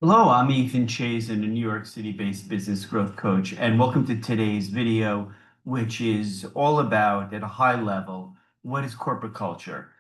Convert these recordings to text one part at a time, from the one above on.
Hello, I'm Ethan Chase, and a New York City-based business growth coach, and welcome to today's video, which is all about, at a high level, what is corporate culture?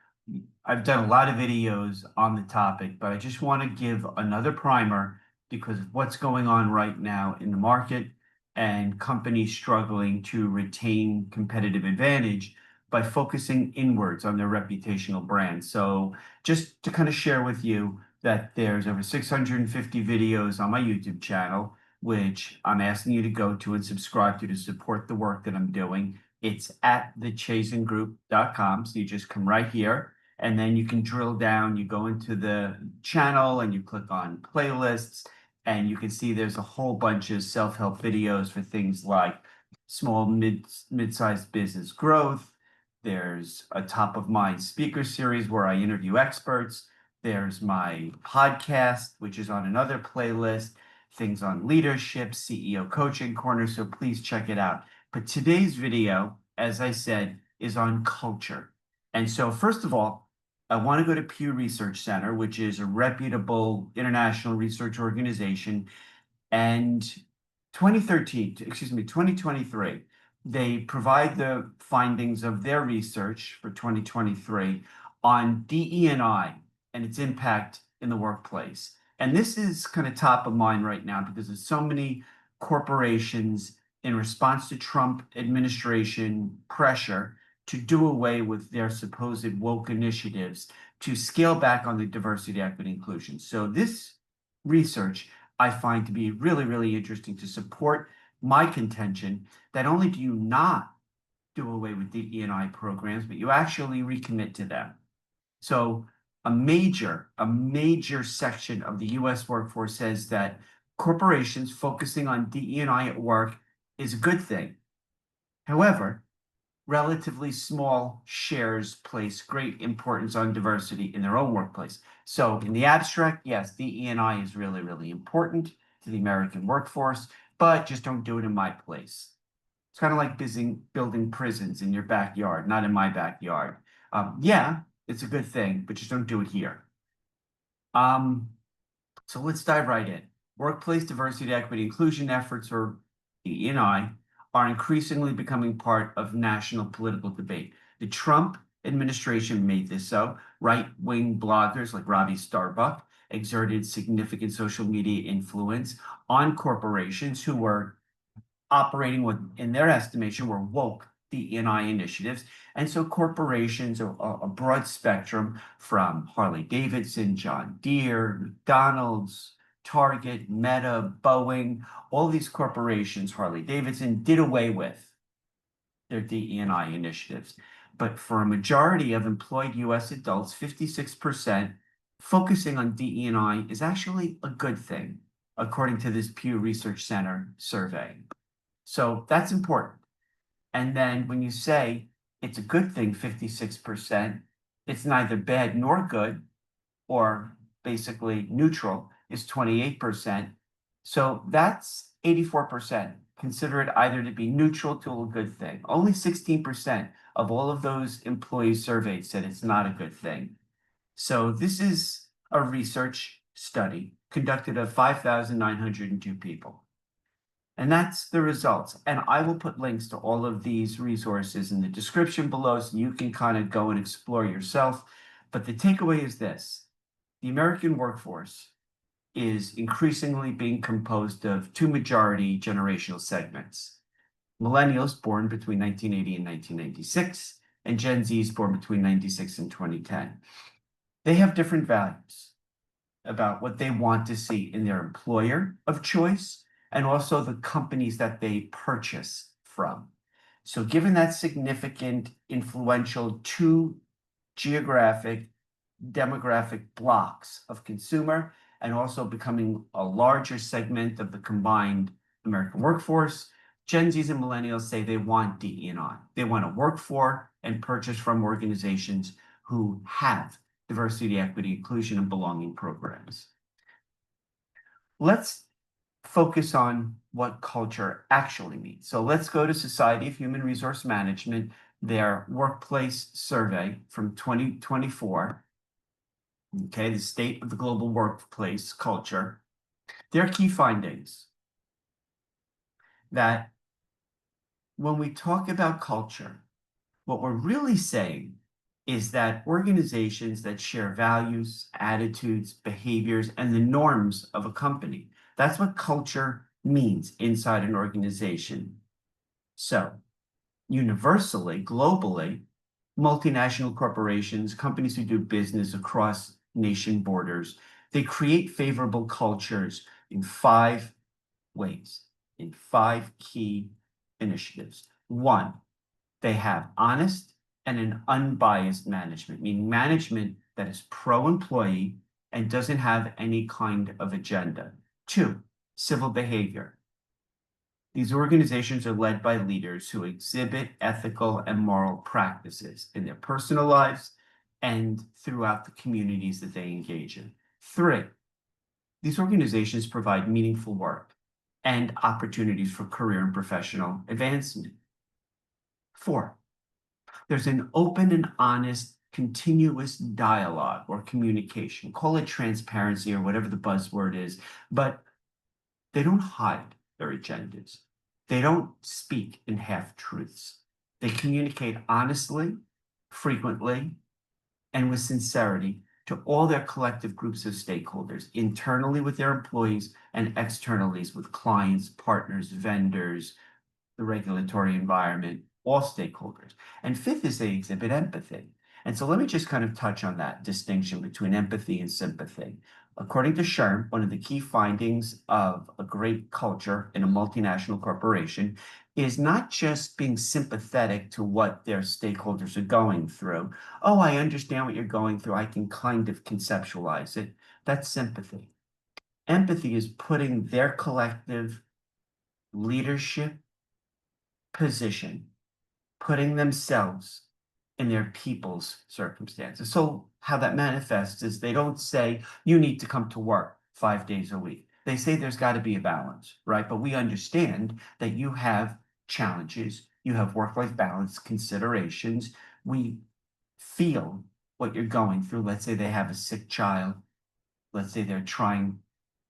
I've done a lot of videos on the topic, but I just want to give another primer because of what's going on right now in the market and companies struggling to retain competitive advantage by focusing inwards on their reputational brand. So just to kind of share with you that there's over 650 videos on my YouTube channel, which I'm asking you to go to and subscribe to support the work that I'm doing. It's at thechasengroup.com. So you just come right here and then you can drill down. You go into the channel and you click on playlists, and you can see there's a whole bunch of self-help videos for things like small, mid-sized business growth. There's a top of mind speaker series where I interview experts. There's my podcast, which is on another playlist, things on leadership, CEO coaching corner. So please check it out. But today's video, as I said, is on culture. And so first of all, I want to go to Pew Research Center, which is a reputable international research organization. And 2023, they provide the findings of their research for 2023 on DE&I and its impact in the workplace. And this is kind of top of mind right now because there's so many corporations in response to Trump administration pressure to do away with their supposed woke initiatives to scale back on the diversity, equity, inclusion. So this research I find to be really, really interesting to support my contention that only do you not do away with DE&I programs, but you actually recommit to them. So a major section of the US workforce says that corporations focusing on DE&I at work is a good thing. However, relatively small shares place great importance on diversity in their own workplace. So in the abstract, yes, DE&I is really, really important to the American workforce, but just don't do it in my place. It's kind of like building prisons in your backyard, not in my backyard. Yeah, it's a good thing, but just don't do it here. So let's dive right in. Workplace diversity, equity, inclusion efforts, or DE&I, are increasingly becoming part of national political debate. The Trump administration made this so. Right-wing bloggers like Ravi Starbuck exerted significant social media influence on corporations who were operating what, in their estimation, were woke DE&I initiatives. And so corporations, a broad spectrum from Harley-Davidson, John Deere, McDonald's, Target, Meta, Boeing, all these corporations, Harley-Davidson, did away with their DE&I initiatives. But for a majority of employed US adults, 56%, focusing on DE&I is actually a good thing, according to this Pew Research Center survey. So that's important. And then when you say it's a good thing, 56%, it's neither bad nor good, or basically neutral, is 28%. So that's 84%. Consider it either to be neutral to a good thing. Only 16% of all of those employees surveyed said it's not a good thing. So this is a research study conducted of 5,902 people. And that's the results. And I will put links to all of these resources in the description below so you can kind of go and explore yourself. But the takeaway is this: the American workforce is increasingly being composed of two majority generational segments. Millennials born between 1980 and 1996, and Gen Zs born between 96 and 2010. They have different values about what they want to see in their employer of choice and also the companies that they purchase from. So given that significant, influential two geographic, demographic blocks of consumer, and also becoming a larger segment of the combined American workforce, Gen Zs and millennials say they want DE&I. They want to work for and purchase from organizations who have diversity, equity, inclusion, and belonging programs. Let's focus on what culture actually means. So let's go to Society of Human Resource Management, their workplace survey from 2024. Okay, the state of the global workplace culture. Their key findings that when we talk about culture, what we're really saying is that organizations that share values, attitudes, behaviors, and the norms of a company, that's what culture means inside an organization. So, universally, globally, multinational corporations, companies who do business across nation borders, they create favorable cultures in 5 ways, in 5 key initiatives. 1, they have honest and an unbiased management, meaning management that is pro-employee and doesn't have any kind of agenda. 2, civil behavior. These organizations are led by leaders who exhibit ethical and moral practices in their personal lives and throughout the communities that they engage in. 3, these organizations provide meaningful work and opportunities for career and professional advancement. 4, there's an open and honest, continuous dialogue or communication. Call it transparency or whatever the buzzword is, but they don't hide their agendas. They don't speak in half-truths. They communicate honestly, frequently, and with sincerity to all their collective groups of stakeholders, internally with their employees and externally with clients, partners, vendors, the regulatory environment, all stakeholders. And 5th is they exhibit empathy. And so let me just kind of touch on that distinction between empathy and sympathy. According to SHRM, one of the key findings of a great culture in a multinational corporation is not just being sympathetic to what their stakeholders are going through. Oh, I understand what you're going through. I can kind of conceptualize it. That's sympathy. Empathy is putting their collective leadership position, putting themselves in their people's circumstances. So how that manifests is they don't say, you need to come to work 5 days a week. They say there's got to be a balance, right? But we understand that you have challenges, you have work-life balance considerations. We feel what you're going through. Let's say they have a sick child. Let's say they're trying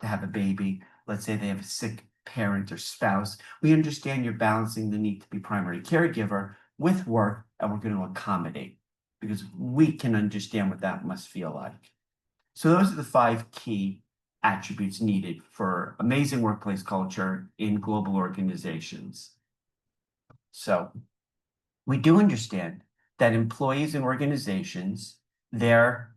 to have a baby. Let's say they have a sick parent or spouse. We understand you're balancing the need to be primary caregiver with work, and we're going to accommodate because we can understand what that must feel like. So those are the 5 key attributes needed for amazing workplace culture in global organizations. So we do understand that employees and organizations, their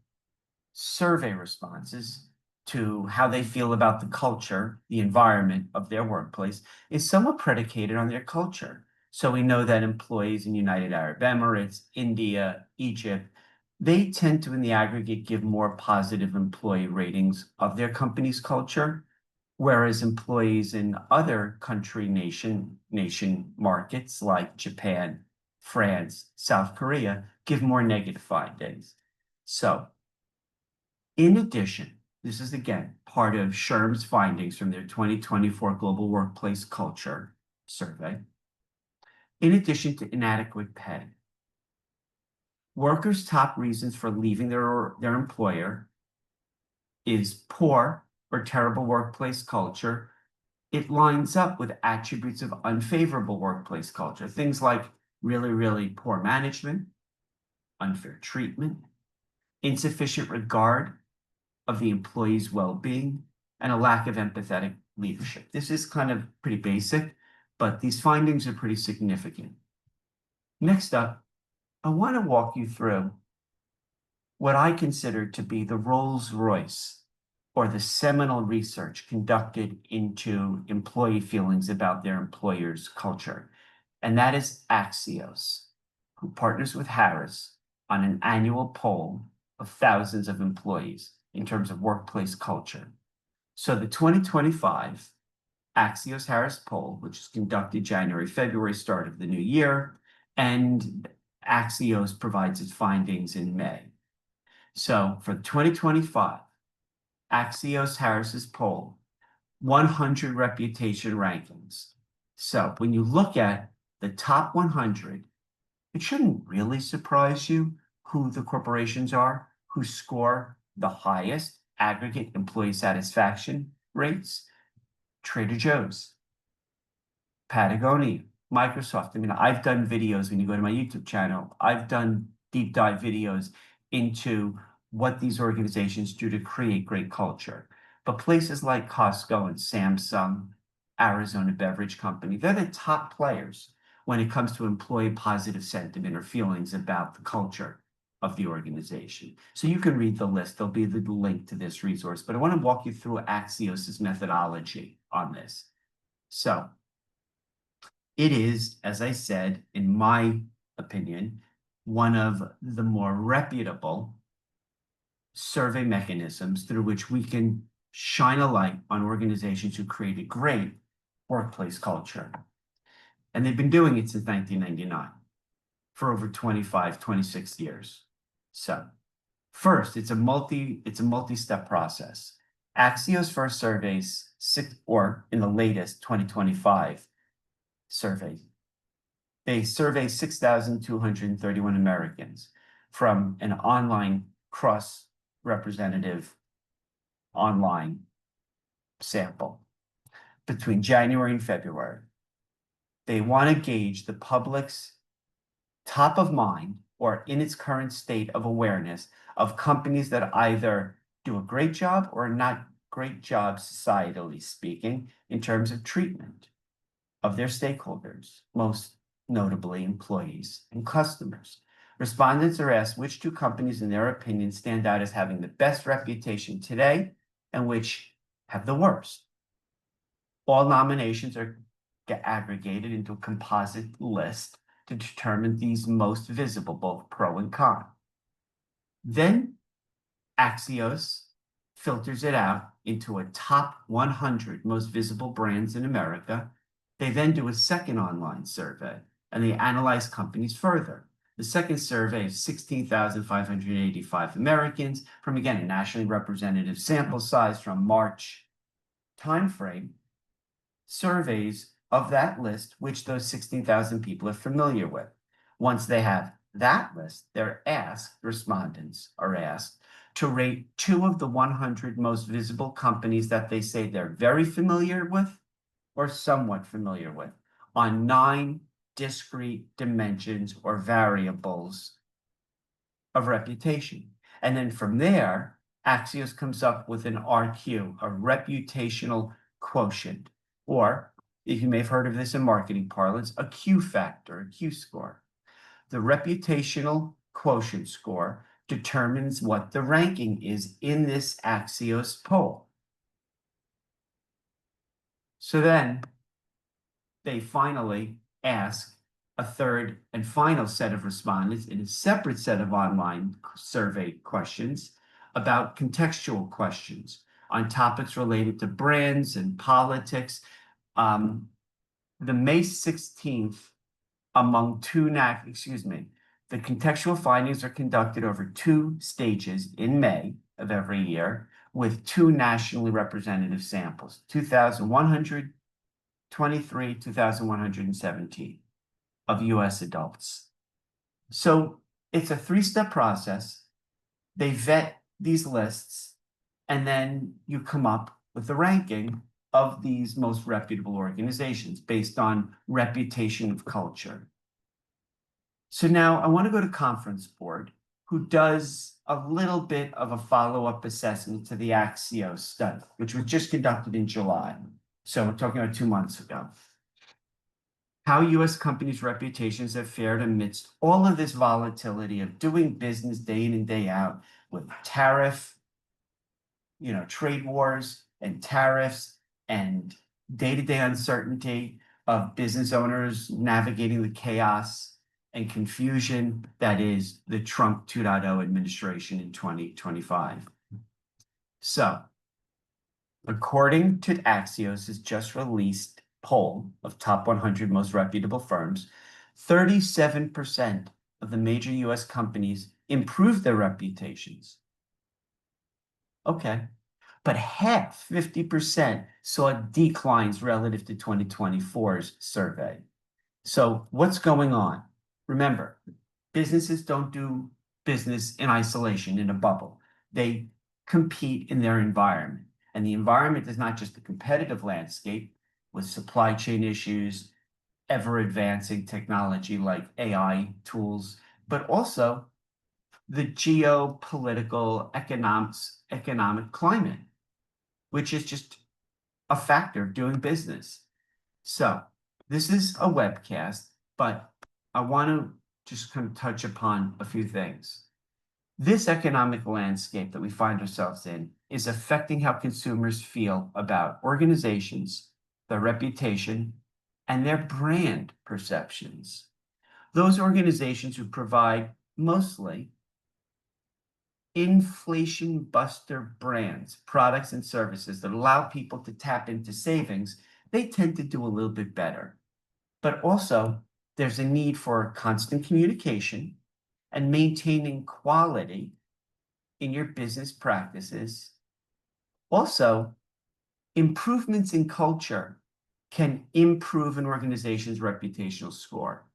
survey responses to how they feel about the culture, the environment of their workplace, is somewhat predicated on their culture. So we know that employees in United Arab Emirates, India, Egypt, they tend to, in the aggregate, give more positive employee ratings of their company's culture, whereas employees in other nation markets like Japan, France, South Korea, give more negative findings. So, in addition, this is again part of SHRM's findings from their 2024 Global Workplace Culture Survey. In addition to inadequate pay, workers' top reasons for leaving their employer is poor or terrible workplace culture. It lines up with attributes of unfavorable workplace culture, things like really, really poor management, unfair treatment, insufficient regard of the employee's well-being, and a lack of empathetic leadership. This is kind of pretty basic, but these findings are pretty significant. Next up, I want to walk you through what I consider to be the Rolls-Royce or the seminal research conducted into employee feelings about their employer's culture. And that is Axios, who partners with Harris on an annual poll of thousands of employees in terms of workplace culture. So the 2025 Axios Harris poll, which is conducted January, February, start of the new year, and Axios provides its findings in May. So for 2025, Axios Harris's poll, 100 reputation rankings. So when you look at the top 100, it shouldn't really surprise you who the corporations are who score the highest aggregate employee satisfaction rates. Trader Joe's, Patagonia, Microsoft. I mean, I've done videos when you go to my YouTube channel. I've done deep dive videos into what these organizations do to create great culture. But places like Costco and Samsung, Arizona Beverage Company, they're the top players when it comes to employee positive sentiment or feelings about the culture of the organization. So you can read the list. There'll be the link to this resource, but I want to walk you through Axios's methodology on this. So it is, as I said, in my opinion, one of the more reputable survey mechanisms through which we can shine a light on organizations who create a great workplace culture. And they've been doing it since 1999 for over 25, 26 years. So first, it's a multi-step process. Axios first surveys in the latest 2025 survey, they survey 6,231 Americans from an online cross-representative online sample between January and February. They want to gauge the public's top of mind or in its current state of awareness of companies that either do a great job or not great job, societally speaking, in terms of treatment of their stakeholders, most notably employees and customers. Respondents are asked which two companies, in their opinion, stand out as having the best reputation today and which have the worst. All nominations get aggregated into a composite list to determine these most visible, both pro and con. Then Axios filters it out into a top 100 most visible brands in America. They then do a second online survey, and they analyze companies further. The second survey is 16,585 Americans from, again, a nationally representative sample size from March timeframe, surveys of that list, which those 16,000 people are familiar with. Once they have that list, respondents are asked to rate two of the 100 most visible companies that they say they're very familiar with or somewhat familiar with on 9 discrete dimensions or variables of reputation. And then from there, Axios comes up with an RQ, a reputational quotient, or if you may have heard of this in marketing parlance, a Q factor, a Q score. The reputational quotient score determines what the ranking is in this Axios poll. So then they finally ask a third and final set of respondents in a separate set of online survey questions about contextual questions on topics related to brands and politics. The May 16th, the contextual findings are conducted over 2 stages in May of every year with 2 nationally representative samples, 2,123, 2,117 of US adults. So it's a 3-step process. They vet these lists, and then you come up with a ranking of these most reputable organizations based on reputation of culture. So now I want to go to Conference Board, who does a little bit of a follow-up assessment to the Axios study, which was just conducted in July. So we're talking about 2 months ago. How US companies' reputations have fared amidst all of this volatility of doing business day in and day out with trade wars and tariffs and day-to-day uncertainty of business owners navigating the chaos and confusion that is the Trump 2.0 administration in 2025. So, according to Axios' just released poll of top 100 most reputable firms, 37% of the major US companies improved their reputations. Okay. But half, 50%, saw declines relative to 2024's survey. So what's going on? Remember, businesses don't do business in isolation, in a bubble. They compete in their environment. And the environment is not just a competitive landscape with supply chain issues, ever advancing technology like AI tools, but also the geopolitical economic climate, which is just a factor of doing business. So this is a webcast, but I want to just kind of touch upon a few things. This economic landscape that we find ourselves in is affecting how consumers feel about organizations, their reputation, and their brand perceptions. Those organizations who provide mostly inflation buster brands, products and services that allow people to tap into savings, they tend to do a little bit better. But also, there's a need for constant communication and maintaining quality in your business practices. Also, improvements in culture can improve an organization's reputational score.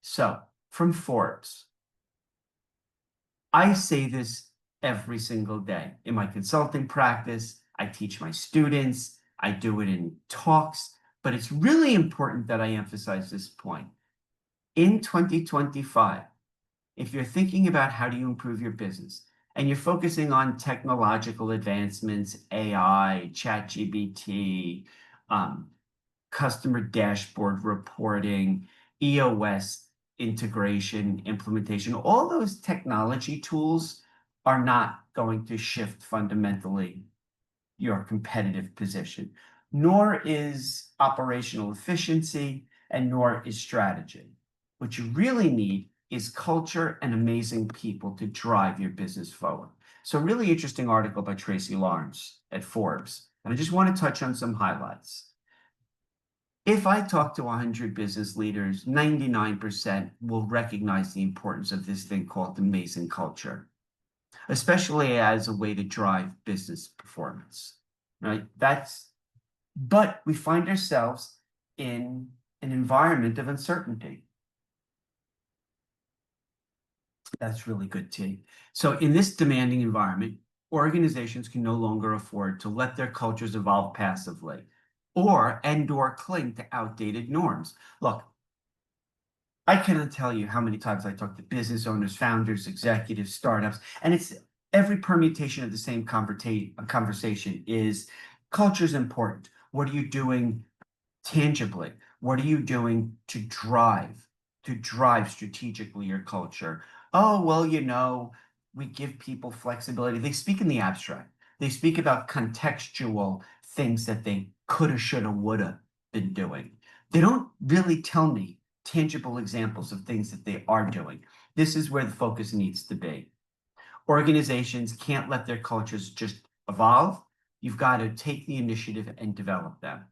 So, from Forbes, I say this every single day in my consulting practice. I teach my students, I do it in talks, but it's really important that I emphasize this point. In 2025, if you're thinking about how do you improve your business and you're focusing on technological advancements, AI, ChatGPT, customer dashboard reporting, EOS integration, implementation, all those technology tools are not going to shift fundamentally your competitive position, nor is operational efficiency, and nor is strategy. What you really need is culture and amazing people to drive your business forward. So a really interesting article by Tracy Lawrence at Forbes, and I just want to touch on some highlights. If I talk to 100 business leaders, 99% will recognize the importance of this thing called amazing culture, especially as a way to drive business performance, right? But we find ourselves in an environment of uncertainty. That's really good, T. So in this demanding environment, organizations can no longer afford to let their cultures evolve passively or cling to outdated norms. Look, I cannot tell you how many times I talk to business owners, founders, executives, startups, and it's every permutation of the same conversation is culture is important. What are you doing tangibly? What are you doing to drive strategically your culture? Oh, well, we give people flexibility. They speak in the abstract. They speak about contextual things that they coulda, shoulda, woulda been doing. They don't really tell me tangible examples of things that they are doing. This is where the focus needs to be. Organizations can't let their cultures just evolve. You've got to take the initiative and develop them.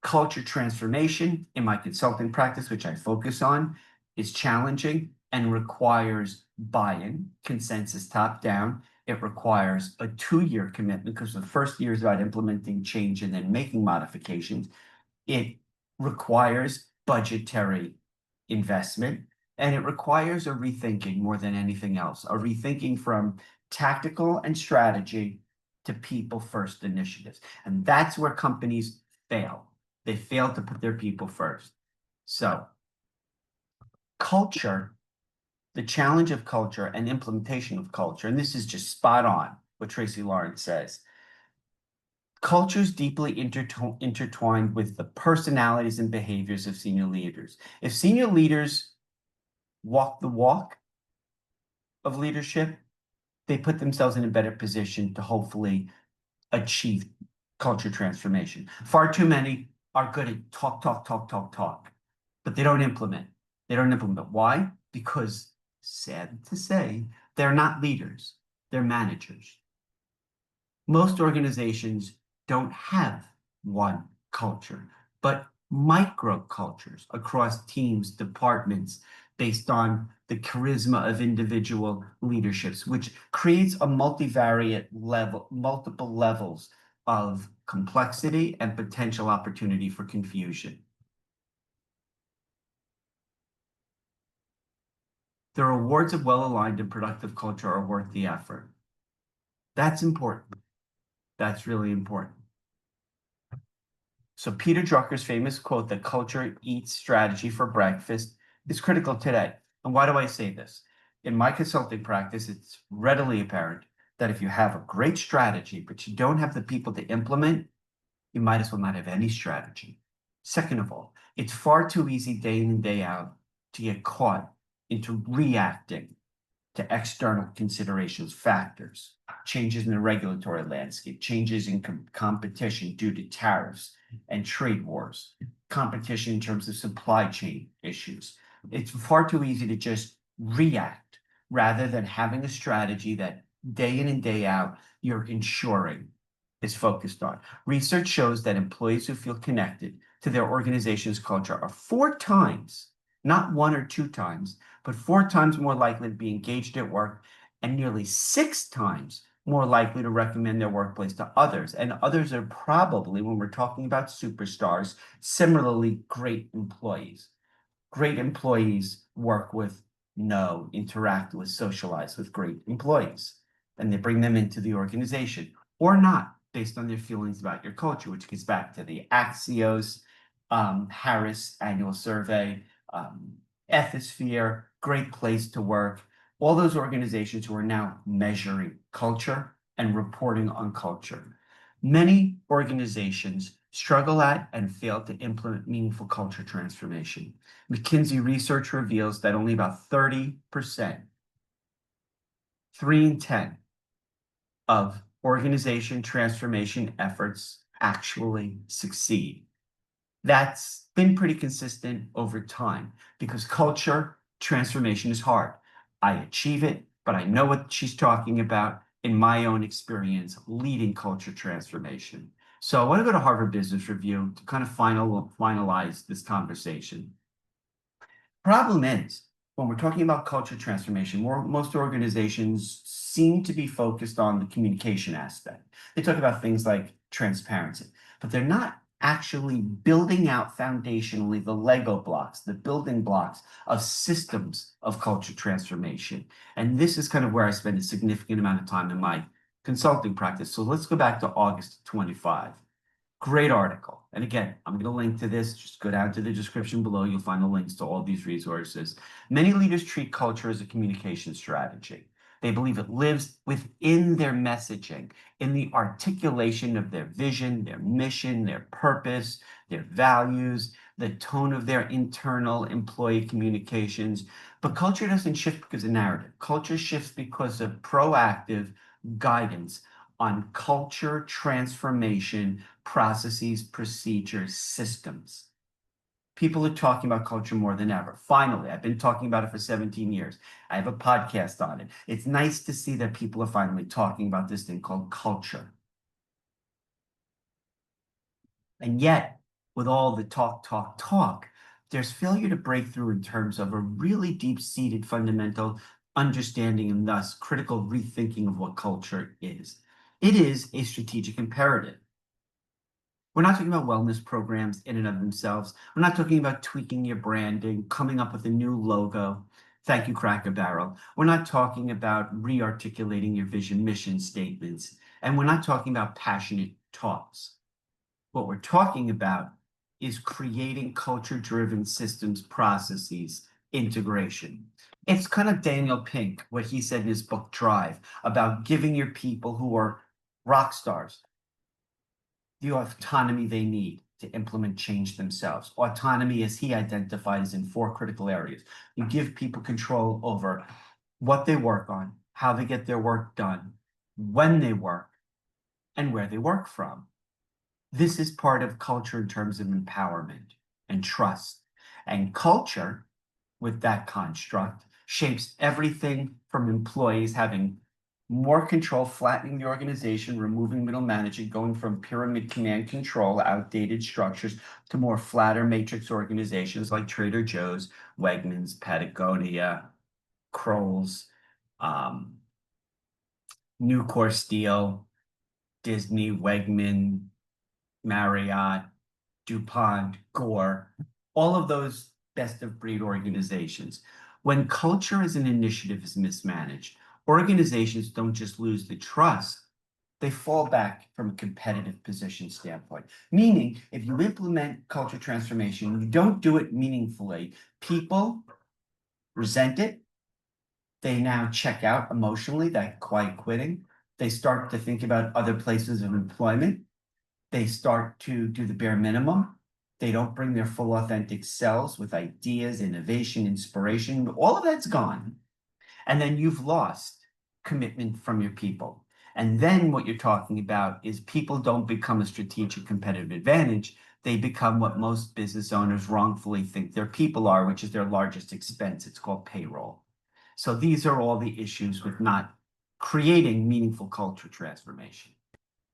Culture transformation in my consulting practice, which I focus on, is challenging and requires buy-in, consensus top down. It requires a 2-year commitment because the first year is about implementing change and then making modifications. It requires budgetary investment, and it requires a rethinking more than anything else, a rethinking from tactical and strategy to people first initiatives. And that's where companies fail. They fail to put their people first. So culture, the challenge of culture and implementation of culture, and this is just spot on what Tracy Lawrence says. Culture is deeply intertwined with the personalities and behaviors of senior leaders. If senior leaders walk the walk of leadership, they put themselves in a better position to hopefully achieve culture transformation. Far too many are good at talk, but they don't implement. They don't implement. Why? Because, sad to say, they're not leaders, they're managers. Most organizations don't have one culture, but microcultures across teams, departments, based on the charisma of individual leaderships, which creates a multivariate level, multiple levels of complexity and potential opportunity for confusion. The rewards of well-aligned and productive culture are worth the effort. That's important. That's really important. So Peter Drucker's famous quote that culture eats strategy for breakfast is critical today. And why do I say this? In my consulting practice, it's readily apparent that if you have a great strategy, but you don't have the people to implement, you might as well not have any strategy. Second of all, it's far too easy day in and day out to get caught into reacting to external considerations, factors, changes in the regulatory landscape, changes in competition due to tariffs and trade wars, competition in terms of supply chain issues. It's far too easy to just react rather than having a strategy that day in and day out you're ensuring is focused on. Research shows that employees who feel connected to their organization's culture are 4 times, not 1 or 2 times, but 4 times more likely to be engaged at work and nearly 6 times more likely to recommend their workplace to others. And others are probably, when we're talking about superstars, similarly great employees. Great employees work with, know, interact with, socialize with great employees. And they bring them into the organization or not, based on their feelings about your culture, which gets back to the Axios Harris annual survey, Ethisphere, Great Place to Work, all those organizations who are now measuring culture and reporting on culture. Many organizations struggle at and fail to implement meaningful culture transformation. McKinsey research reveals that only about 30%, 3 in 10, of organization transformation efforts actually succeed. That's been pretty consistent over time because culture transformation is hard. I achieve it, but I know what she's talking about in my own experience leading culture transformation. So I want to go to Harvard Business Review to kind of finalize this conversation. Problem is, when we're talking about culture transformation, most organizations seem to be focused on the communication aspect. They talk about things like transparency, but they're not actually building out foundationally the Lego blocks, the building blocks of systems of culture transformation. And this is kind of where I spend a significant amount of time in my consulting practice. So let's go back to August 25. Great article. And again, I'm going to link to this. Just go down to the description below. You'll find the links to all these resources. Many leaders treat culture as a communication strategy. They believe it lives within their messaging, in the articulation of their vision, their mission, their purpose, their values, the tone of their internal employee communications. But culture doesn't shift because of narrative. Culture shifts because of proactive guidance on culture transformation processes, procedures, systems. People are talking about culture more than ever. Finally, I've been talking about it for 17 years. I have a podcast on it. It's nice to see that people are finally talking about this thing called culture. And yet, with all the talk, there's failure to break through in terms of a really deep-seated fundamental understanding and thus critical rethinking of what culture is. It is a strategic imperative. We're not talking about wellness programs in and of themselves. We're not talking about tweaking your branding, coming up with a new logo. Thank you, Cracker Barrel. We're not talking about re-articulating your vision mission statements. And we're not talking about passionate talks. What we're talking about is creating culture-driven systems, processes, integration. It's kind of Daniel Pink, what he said in his book Drive, about giving your people who are rock stars the autonomy they need to implement change themselves. Autonomy, as he identified, is in 4 critical areas. You give people control over what they work on, how they get their work done, when they work, and where they work from. This is part of culture in terms of empowerment and trust. And culture, with that construct, shapes everything from employees having more control, flattening the organization, removing middle management, going from pyramid command control, outdated structures, to more flatter matrix organizations like Trader Joe's, Wegmans, Patagonia, Kroll's, Nucor Steel, Disney, Wegman, Marriott, DuPont, Gore, all of those best of breed organizations. When culture as an initiative is mismanaged, organizations don't just lose the trust they fall back from a competitive position standpoint. Meaning, if you implement culture transformation, you don't do it meaningfully, people resent it. They now check out emotionally, that quiet quitting. They start to think about other places of employment. They start to do the bare minimum. They don't bring their full authentic selves with ideas, innovation, inspiration. All of that's gone. And then you've lost commitment from your people. And then what you're talking about is people don't become a strategic competitive advantage. They become what most business owners wrongfully think their people are, which is their largest expense. It's called payroll. So these are all the issues with not creating meaningful culture transformation.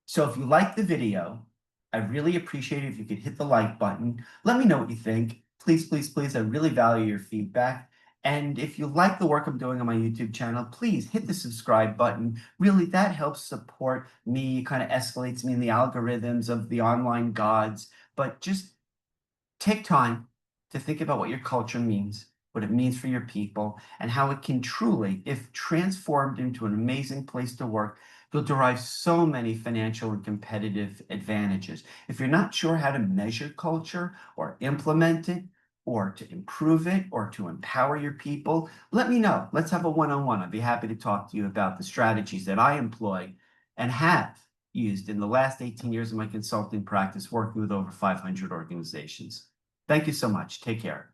So if you like the video, I really appreciate it if you could hit the like button. Let me know what you think. Please, please, please, I really value your feedback. And if you like the work I'm doing on my YouTube channel, please hit the subscribe button. Really, that helps support me, kind of escalates me in the algorithms of the online gods. But just take time to think about what your culture means, what it means for your people, and how it can truly, if transformed into an amazing place to work, you'll derive so many financial and competitive advantages. If you're not sure how to measure culture or implement it, or to improve it, or to empower your people, let me know. Let's have a one-on-one. I'd be happy to talk to you about the strategies that I employ and have used in the last 18 years of my consulting practice, working with over 500 organizations. Thank you so much. Take care.